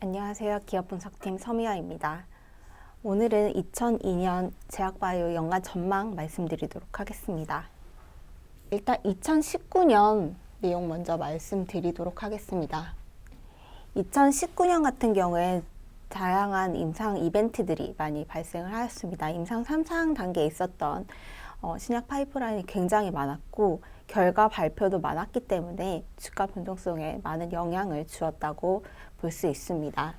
안녕하세요. 기업분석팀 서미아입니다. 오늘은 2002년 제약바이오 연간 전망 말씀드리도록 하겠습니다. 일단 2019년 내용 먼저 말씀드리도록 하겠습니다. 2019년 같은 경우에 다양한 임상 이벤트들이 많이 발생을 하였습니다. 임상 3상 단계에 있었던 신약 파이프라인이 굉장히 많았고 결과 발표도 많았기 때문에 주가 변동성에 많은 영향을 주었다고 볼 수 있습니다.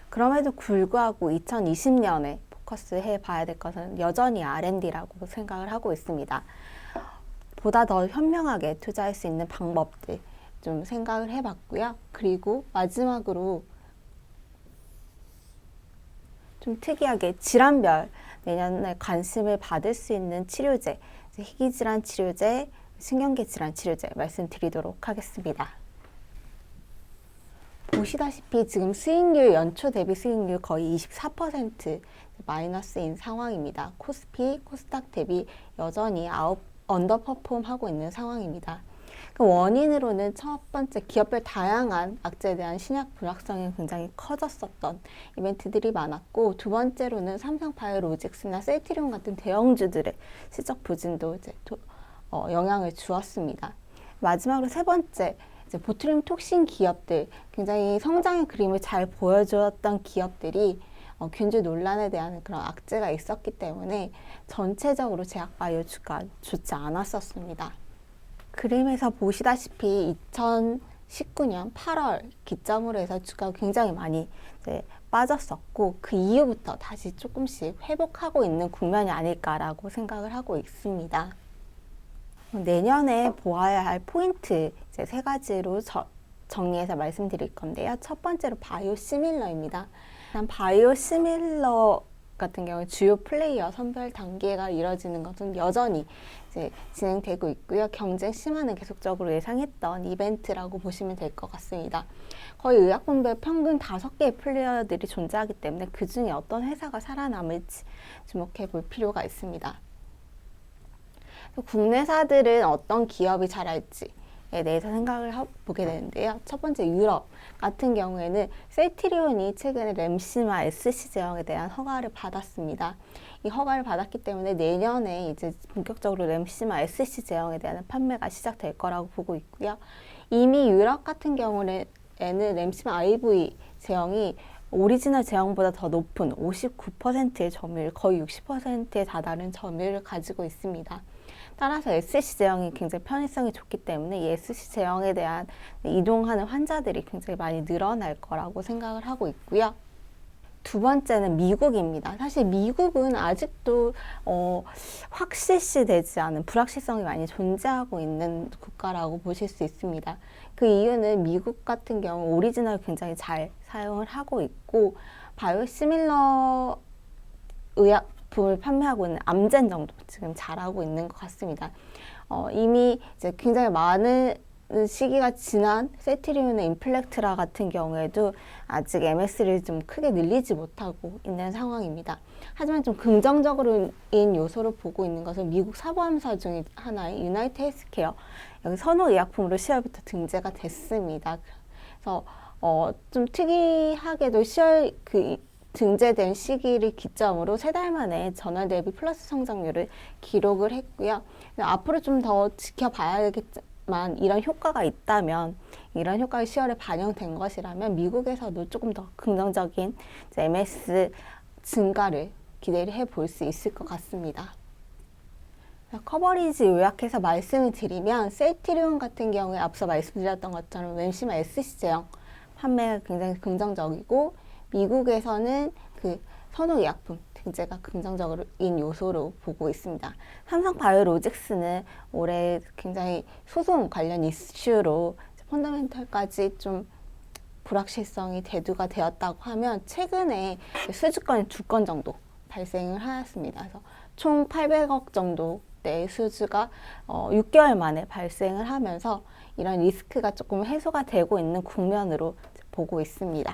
그럼에도 불구하고 2020년에 포커스해 봐야 될 것은 여전히 R&D라고 생각을 하고 있습니다. 보다 더 현명하게 투자할 수 있는 방법들 좀 생각을 해봤고요. 그리고 마지막으로 좀 특이하게 질환별 내년에 관심을 받을 수 있는 치료제, 희귀질환 치료제, 신경계 질환 치료제 말씀드리도록 하겠습니다. 보시다시피 지금 수익률, 연초 대비 수익률 거의 24% 마이너스인 상황입니다. 코스피, 코스닥 대비 여전히 언더퍼폼 하고 있는 상황입니다. 그 원인으로는 첫 번째 기업별 다양한 악재에 대한 신약 불확성이 굉장히 커졌었던 이벤트들이 많았고, 두 번째로는 삼성바이오로직스나 셀트리온 같은 대형주들의 실적 부진도 이제 영향을 주었습니다. 마지막으로 세 번째, 보트륨 톡신 기업들, 굉장히 성장의 그림을 잘 보여주었던 기업들이 균주 논란에 대한 그런 악재가 있었기 때문에 전체적으로 제약바이오 주가 좋지 않았었습니다. 그림에서 보시다시피 2019년 8월 기점으로 해서 주가가 굉장히 많이 빠졌었고, 그 이후부터 다시 조금씩 회복하고 있는 국면이 아닐까라고 생각을 하고 있습니다. 내년에 보아야 할 포인트 세 가지로 정리해서 말씀드릴 건데요. 첫 번째로 바이오시밀러입니다. 바이오시밀러 같은 경우 주요 플레이어 선별 단계가 이뤄지는 것은 여전히 진행되고 있고요. 경쟁 심화는 계속적으로 예상했던 이벤트라고 보시면 될 것 같습니다. 거의 의약품별 평균 5개의 플레이어들이 존재하기 때문에 그 중에 어떤 회사가 살아남을지 주목해 볼 필요가 있습니다. 국내사들은 어떤 기업이 잘할지에 대해서 생각을 보게 되는데요. 첫 번째, 유럽 같은 경우에는 셀트리온이 최근에 램시마 SC 제형에 대한 허가를 받았습니다. 이 허가를 받았기 때문에 내년에 이제 본격적으로 램시마 SC 제형에 대한 판매가 시작될 거라고 보고 있고요. 이미 유럽 같은 경우에는 램시마 IV 제형이 오리지널 제형보다 더 높은 59%의 점유율, 거의 60%에 다다른 점유율을 가지고 있습니다. 따라서 SC 제형이 굉장히 편의성이 좋기 때문에 이 SC 제형에 대한 이동하는 환자들이 굉장히 많이 늘어날 거라고 생각을 하고 있고요. 두 번째는 미국입니다. 사실 미국은 아직도 확실시 되지 않은 불확실성이 많이 존재하고 있는 국가라고 보실 수 있습니다. 그 이유는 미국 같은 경우 오리지널 굉장히 잘 사용을 하고 있고, 바이오시밀러 의약품을 판매하고 있는 암젠 정도 지금 잘하고 있는 것 같습니다. 이미 이제 굉장히 많은 시기가 지난 셀트리온의 인플렉트라 같은 경우에도 아직 MS를 좀 크게 늘리지 못하고 있는 상황입니다. 하지만 좀 긍정적인 요소를 보고 있는 것은 미국 사보험사 중 하나인 유나이트 헬스케어, 여기 선호의약품으로 10월부터 등재가 됐습니다. 그래서 좀 특이하게도 10월 등재된 시기를 기점으로 3달 만에 전월 대비 플러스 성장률을 기록을 했고요. 앞으로 좀 더 지켜봐야겠지만 이런 효과가 있다면, 이런 효과가 10월에 반영된 것이라면 미국에서도 조금 더 긍정적인 MS 증가를 기대를 해볼 수 있을 것 같습니다. 커버리지 요약해서 말씀을 드리면, 셀트리온 같은 경우에 앞서 말씀드렸던 것처럼 램시마 SC 제형 판매가 굉장히 긍정적이고, 미국에서는 그 선호의약품 등재가 긍정적인 요소로 보고 있습니다. 삼성바이오로직스는 올해 굉장히 소송 관련 이슈로 펀더멘털까지 좀 불확실성이 대두가 되었다고 하면, 최근에 수주건이 2건 정도 발생을 하였습니다. 그래서 총 800억 정도의 수주가 6개월 만에 발생을 하면서 이런 리스크가 조금 해소가 되고 있는 국면으로 보고 있습니다.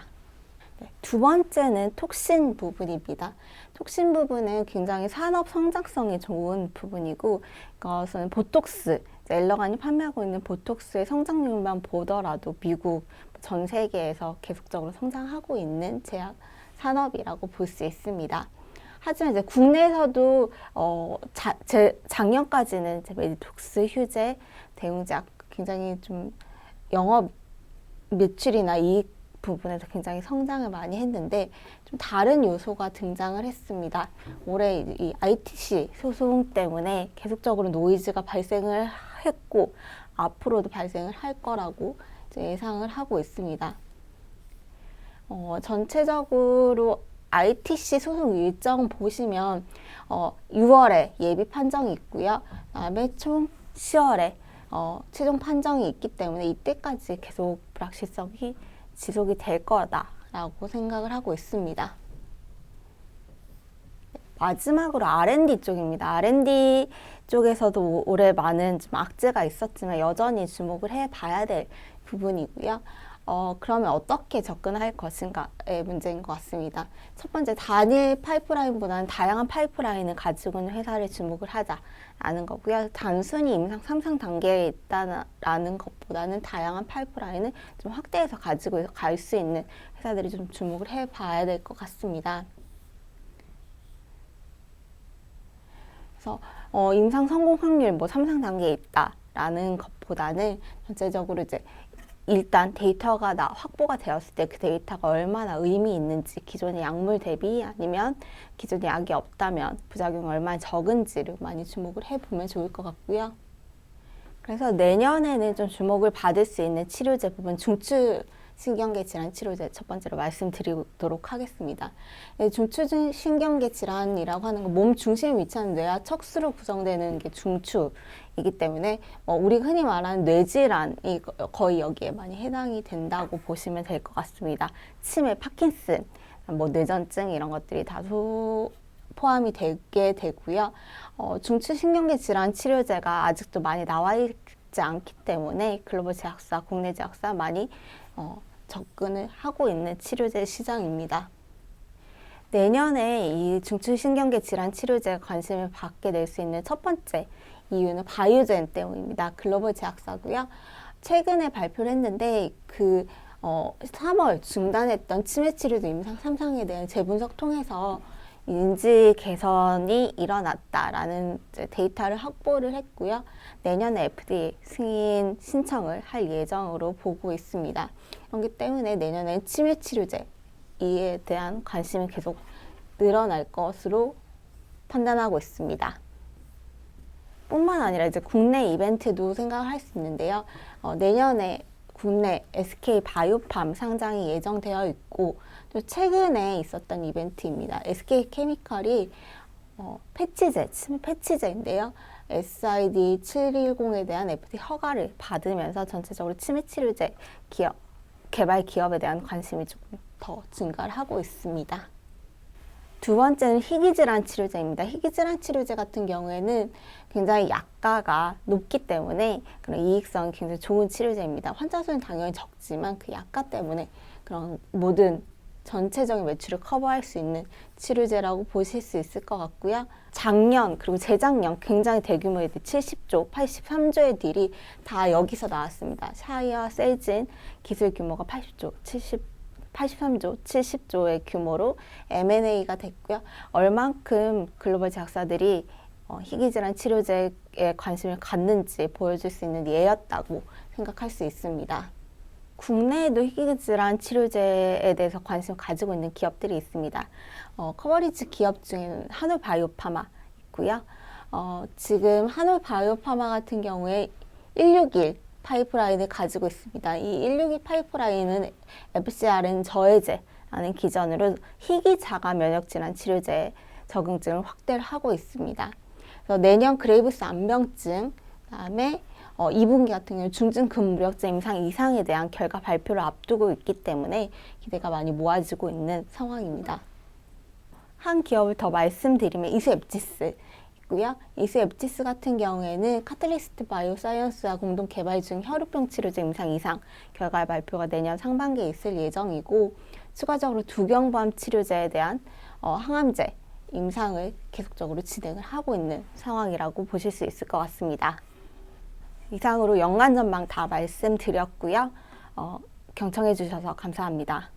두 번째는 톡신 부분입니다. 톡신 부분은 굉장히 산업 성장성이 좋은 부분이고, 이것은 보톡스 엘러간이 판매하고 있는 보톡스의 성장률만 보더라도 미국 전 세계에서 계속적으로 성장하고 있는 제약 산업이라고 볼 수 있습니다. 하지만 이제 국내에서도 작년까지는 이제 메디톡스, 휴재, 대웅제약 굉장히 좀 영업 매출이나 이익 부분에서 굉장히 성장을 많이 했는데 좀 다른 요소가 등장을 했습니다. 올해 이 ITC 소송 때문에 계속적으로 노이즈가 발생을 했고 앞으로도 발생을 할 거라고 예상을 하고 있습니다. 전체적으로 ITC 소송 일정 보시면 6월에 예비 판정이 있고요. 그다음에 총 10월에 최종 판정이 있기 때문에 이때까지 계속 불확실성이 지속이 될 거다라고 생각을 하고 있습니다. 마지막으로 R&D 쪽입니다. R&D 쪽에서도 올해 많은 좀 악재가 있었지만 여전히 주목을 해봐야 될 부분이고요. 그러면 어떻게 접근할 것인가의 문제인 것 같습니다. 첫 번째, 단일 파이프라인보다는 다양한 파이프라인을 가지고 있는 회사를 주목을 하자라는 거고요. 단순히 임상 3상 단계에 있다라는 것보다는 다양한 파이프라인을 좀 확대해서 가지고 갈 수 있는 회사들이 좀 주목을 해봐야 될 것 같습니다. 그래서 임상 성공 확률 뭐 3상 단계에 있다라는 것보다는 전체적으로 이제 일단 데이터가 확보가 되었을 때 그 데이터가 얼마나 의미 있는지, 기존의 약물 대비 아니면 기존의 약이 없다면 부작용이 얼마나 적은지를 많이 주목을 해보면 좋을 것 같고요. 그래서 내년에는 좀 주목을 받을 수 있는 치료제 부분, 중추신경계 질환 치료제 첫 번째로 말씀드리도록 하겠습니다. 중추신경계 질환이라고 하는 건 몸 중심에 위치하는 뇌와 척수로 구성되는 게 중추이기 때문에 우리가 흔히 말하는 뇌질환이 거의 여기에 많이 해당이 된다고 보시면 될 것 같습니다. 치매, 파킨슨, 뇌전증 이런 것들이 다소 포함이 되게 되고요. 중추신경계 질환 치료제가 아직도 많이 나와 있지 않기 때문에 글로벌 제약사, 국내 제약사 많이 접근을 하고 있는 치료제 시장입니다. 내년에 이 중추신경계 질환 치료제에 관심을 받게 될 수 있는 첫 번째 이유는 바이오젠 때문입니다. 글로벌 제약사고요. 최근에 발표를 했는데 3월 중단했던 치매 치료제 임상 3상에 대한 재분석 통해서 인지 개선이 일어났다라는 데이터를 확보를 했고요. 내년에 FDA 승인 신청을 할 예정으로 보고 있습니다. 그렇기 때문에 내년에 치매 치료제에 대한 관심이 계속 늘어날 것으로 판단하고 있습니다. 뿐만 아니라 이제 국내 이벤트도 생각을 할 수 있는데요. 내년에 국내 SK 바이오팜 상장이 예정되어 있고 또 최근에 있었던 이벤트입니다. SK 케미칼이 패치제, 치매 패치제인데요. SID 710에 대한 FDA 허가를 받으면서 전체적으로 치매 치료제 개발 기업에 대한 관심이 조금 더 증가를 하고 있습니다. 두 번째는 희귀질환 치료제입니다. 희귀질환 치료제 같은 경우에는 굉장히 약가가 높기 때문에 그런 이익성이 굉장히 좋은 치료제입니다. 환자 수는 당연히 적지만 그 약가 때문에 그런 모든 전체적인 매출을 커버할 수 있는 치료제라고 보실 수 있을 것 같고요. 작년 그리고 재작년 굉장히 대규모의 70조, 83조의 딜이 다 여기서 나왔습니다. 샤이와 셀진 기술 규모가 83조, 70조의 규모로 M&A가 됐고요. 얼만큼 글로벌 제약사들이 희귀질환 치료제에 관심을 갖는지 보여줄 수 있는 예였다고 생각할 수 있습니다. 국내에도 희귀질환 치료제에 대해서 관심을 가지고 있는 기업들이 있습니다. 커버리지 기업 중에는 한올바이오파마 있고요. 지금 한올바이오파마 같은 경우에 161 파이프라인을 가지고 있습니다. 이 162 파이프라인은 FcRn 저해제라는 기전으로 희귀 자가 면역 질환 치료제 적응증을 확대를 하고 있습니다. 그래서 내년 그레이브스 암병증, 그다음에 2분기 같은 경우 중증 근무력제 임상 이상에 대한 결과 발표를 앞두고 있기 때문에 기대가 많이 모아지고 있는 상황입니다. 한 기업을 더 말씀드리면 이수앱지스 있고요. 이수앱지스 같은 경우에는 카탈리스트 바이오사이언스와 공동 개발 중 혈우병 치료제 임상 이상 결과 발표가 내년 상반기에 있을 예정이고 추가적으로 두경부암 치료제에 대한 항암제 임상을 계속적으로 진행을 하고 있는 상황이라고 보실 수 있을 것 같습니다. 이상으로 연간 전망 다 말씀드렸고요. 경청해 주셔서 감사합니다.